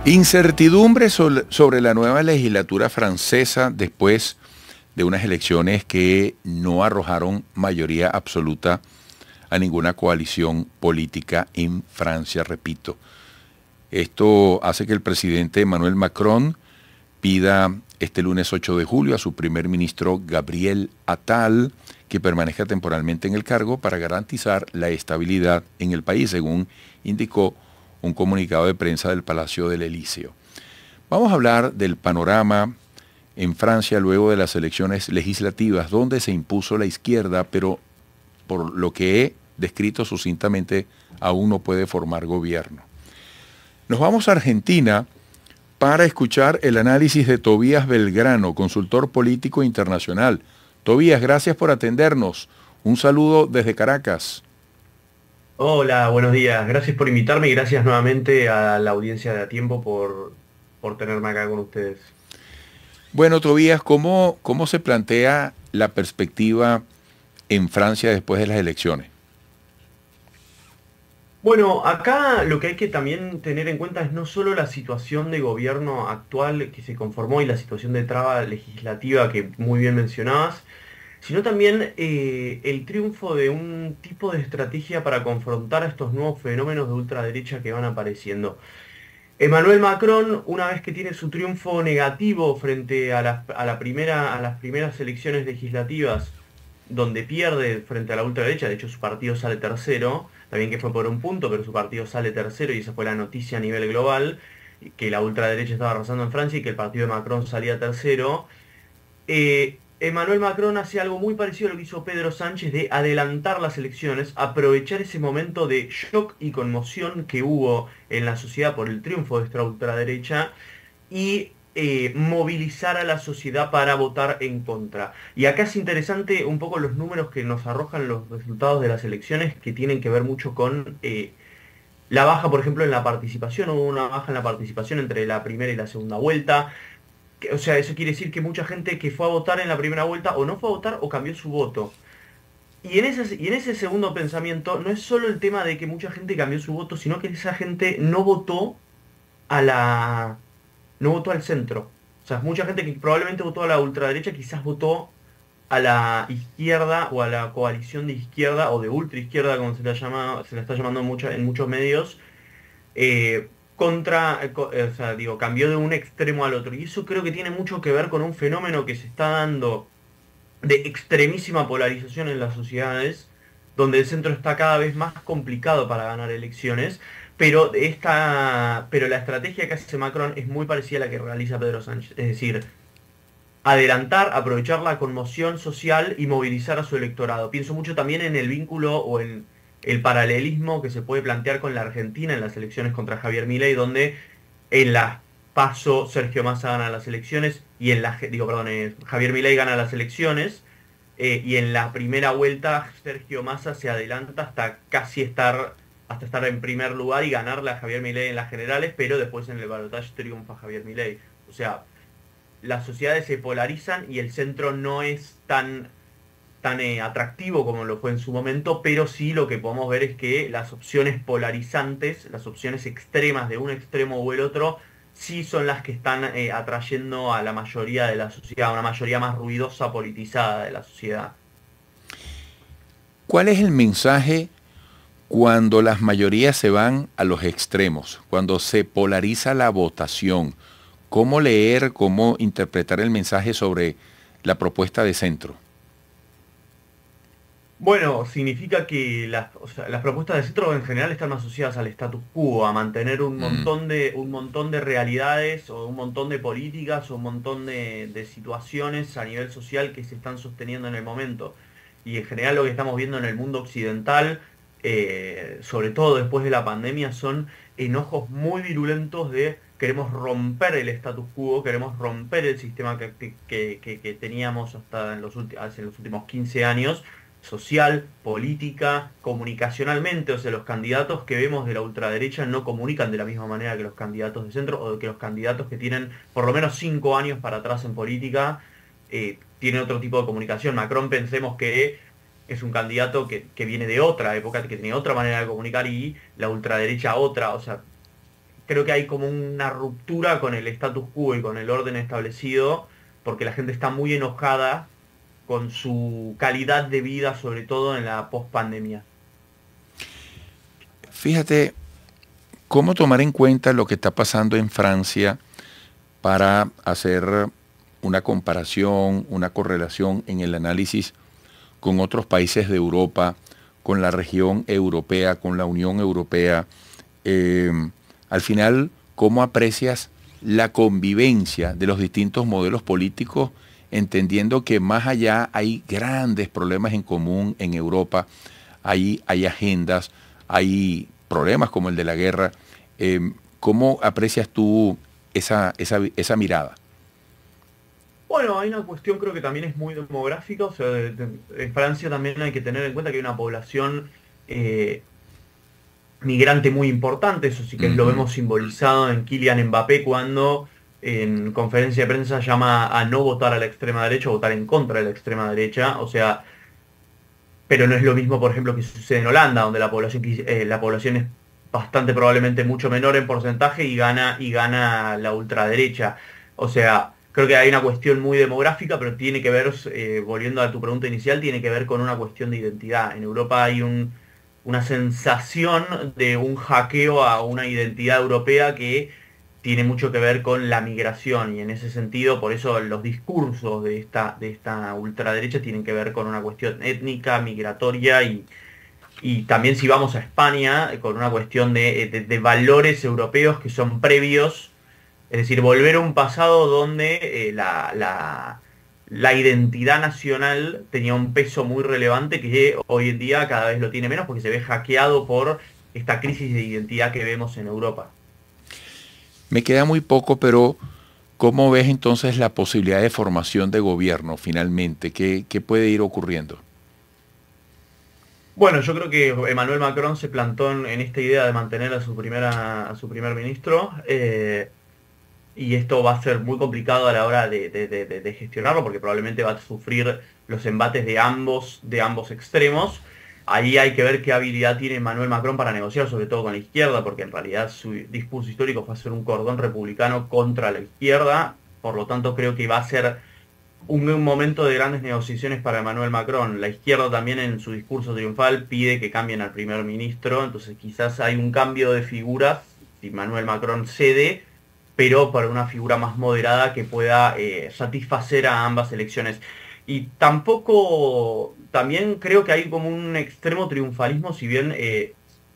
Incertidumbre sobre la nueva legislatura francesa después de unas elecciones que no arrojaron mayoría absoluta a ninguna coalición política en Francia, repito. Esto hace que el presidente Emmanuel Macron pida este lunes 8 de julio a su primer ministro Gabriel Attal que permanezca temporalmente en el cargo para garantizar la estabilidad en el país, según indicó un comunicado de prensa del Palacio del Elíseo. Vamos a hablar del panorama en Francia luego de las elecciones legislativas, donde se impuso la izquierda, pero por lo que he descrito sucintamente, aún no puede formar gobierno. Nos vamos a Argentina para escuchar el análisis de Tobías Belgrano, consultor político internacional. Tobías, gracias por atendernos. Un saludo desde Caracas. Hola, buenos días. Gracias por invitarme y gracias nuevamente a la audiencia de A Tiempo por tenerme acá con ustedes. Bueno, Tobías, ¿cómo se plantea la perspectiva en Francia después de las elecciones? Bueno, acá lo que hay que también tener en cuenta es no solo la situación de gobierno actual que se conformó y la situación de traba legislativa que muy bien mencionabas, sino también el triunfo de un tipo de estrategia para confrontar a estos nuevos fenómenos de ultraderecha que van apareciendo. Emmanuel Macron, una vez que tiene su triunfo negativo frente a las primeras elecciones legislativas, donde pierde frente a la ultraderecha, de hecho su partido sale tercero, también que fue por un punto, pero su partido sale tercero y esa fue la noticia a nivel global, que la ultraderecha estaba arrasando en Francia y que el partido de Macron salía tercero. Emmanuel Macron hace algo muy parecido a lo que hizo Pedro Sánchez de adelantar las elecciones, aprovechar ese momento de shock y conmoción que hubo en la sociedad por el triunfo de esta ultraderecha y movilizar a la sociedad para votar en contra. Y acá es interesante un poco los números que nos arrojan los resultados de las elecciones que tienen que ver mucho con la baja, por ejemplo, en la participación. Hubo una baja en la participación entre la primera y la segunda vuelta. O sea, eso quiere decir que mucha gente que fue a votar en la primera vuelta o no fue a votar o cambió su voto. Y en ese segundo pensamiento no es solo el tema de que mucha gente cambió su voto, sino que esa gente no votó a la, no votó al centro. O sea, mucha gente que probablemente votó a la ultraderecha quizás votó a la izquierda o a la coalición de izquierda o de ultraizquierda, como se la está llamando en muchos medios, o sea, digo, cambió de un extremo al otro. Y eso creo que tiene mucho que ver con un fenómeno que se está dando de extremísima polarización en las sociedades, donde el centro está cada vez más complicado para ganar elecciones, pero la estrategia que hace Macron es muy parecida a la que realiza Pedro Sánchez. Es decir, adelantar, aprovechar la conmoción social y movilizar a su electorado. Pienso mucho también en el vínculo o en el paralelismo que se puede plantear con la Argentina en las elecciones contra Javier Milei, donde en las PASO Sergio Massa gana las elecciones y Javier Milei gana las elecciones y en la primera vuelta Sergio Massa se adelanta hasta estar en primer lugar y ganarle a Javier Milei en las generales, pero después en el balotaje triunfa Javier Milei. O sea, las sociedades se polarizan y el centro no es tan atractivo como lo fue en su momento, pero sí lo que podemos ver es que las opciones polarizantes, las opciones extremas de un extremo o el otro, sí son las que están atrayendo a la mayoría de la sociedad, a una mayoría más ruidosa, politizada de la sociedad. ¿Cuál es el mensaje cuando las mayorías se van a los extremos, cuando se polariza la votación? ¿Cómo leer, cómo interpretar el mensaje sobre la propuesta de centro? Bueno, significa que o sea, las propuestas de centro en general están asociadas al status quo, a mantener Mm. un montón de realidades o un montón de políticas o un montón de situaciones a nivel social que se están sosteniendo en el momento. Y en general lo que estamos viendo en el mundo occidental, sobre todo después de la pandemia, son enojos muy virulentos de queremos romper el status quo, queremos romper el sistema que teníamos hasta hace los últimos 15 años social, política, comunicacionalmente. O sea, los candidatos que vemos de la ultraderecha no comunican de la misma manera que los candidatos de centro o que los candidatos que tienen por lo menos 5 años para atrás en política, tienen otro tipo de comunicación. Macron pensemos que es un candidato que viene de otra época, que tiene otra manera de comunicar y la ultraderecha otra. O sea, creo que hay como una ruptura con el status quo y con el orden establecido, porque la gente está muy enojada con su calidad de vida, sobre todo en la pospandemia. Fíjate, ¿cómo tomar en cuenta lo que está pasando en Francia para hacer una comparación, una correlación en el análisis con otros países de Europa, con la región europea, con la Unión Europea? Al final, ¿cómo aprecias la convivencia de los distintos modelos políticos, entendiendo que más allá hay grandes problemas en común en Europa, hay agendas, hay problemas como el de la guerra? ¿Cómo aprecias tú esa mirada? Bueno, hay una cuestión creo que también es muy demográfica, o sea, en Francia también hay que tener en cuenta que hay una población migrante muy importante, eso sí que lo vemos simbolizado en Kylian Mbappé cuando en conferencia de prensa llama a no votar a la extrema derecha, o votar en contra de la extrema derecha, o sea, pero no es lo mismo, por ejemplo, que sucede en Holanda, donde la población es bastante probablemente mucho menor en porcentaje y gana la ultraderecha. O sea, creo que hay una cuestión muy demográfica, pero tiene que ver, volviendo a tu pregunta inicial, tiene que ver con una cuestión de identidad. En Europa hay una sensación de un hackeo a una identidad europea que tiene mucho que ver con la migración, y en ese sentido, por eso los discursos de esta ultraderecha tienen que ver con una cuestión étnica, migratoria, y también, si vamos a España, con una cuestión de valores europeos que son previos, es decir, volver a un pasado donde la identidad nacional tenía un peso muy relevante que hoy en día cada vez lo tiene menos, porque se ve hackeado por esta crisis de identidad que vemos en Europa. Me queda muy poco, pero ¿cómo ves entonces la posibilidad de formación de gobierno finalmente? ¿Qué puede ir ocurriendo? Bueno, yo creo que Emmanuel Macron se plantó en esta idea de mantener a su primer ministro, y esto va a ser muy complicado a la hora de gestionarlo, porque probablemente va a sufrir los embates de ambos extremos. Ahí hay que ver qué habilidad tiene Emmanuel Macron para negociar, sobre todo con la izquierda, porque en realidad su discurso histórico fue hacer un cordón republicano contra la izquierda. Por lo tanto, creo que va a ser un momento de grandes negociaciones para Emmanuel Macron. La izquierda también, en su discurso triunfal, pide que cambien al primer ministro, entonces quizás hay un cambio de figuras si Emmanuel Macron cede, pero para una figura más moderada que pueda satisfacer a ambas elecciones. Y tampoco, también creo que hay como un extremo triunfalismo, si bien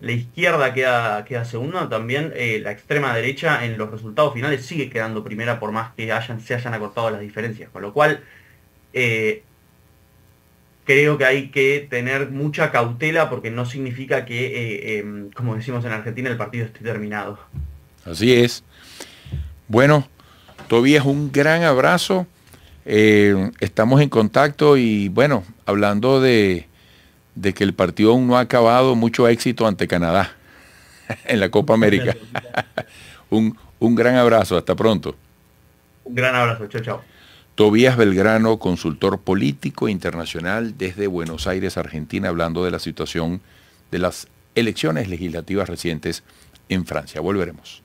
la izquierda queda segunda, también la extrema derecha en los resultados finales sigue quedando primera, por más que se hayan acortado las diferencias. Con lo cual, creo que hay que tener mucha cautela, porque no significa que, como decimos en Argentina, el partido esté terminado. Así es. Bueno, Tobías, un gran abrazo. Estamos en contacto y bueno, hablando de que el partido aún no ha acabado, mucho éxito ante Canadá en la Copa América. un gran abrazo, hasta pronto. Un gran abrazo, chao, chao. Tobías Belgrano, consultor político internacional desde Buenos Aires, Argentina, hablando de la situación de las elecciones legislativas recientes en Francia. Volveremos.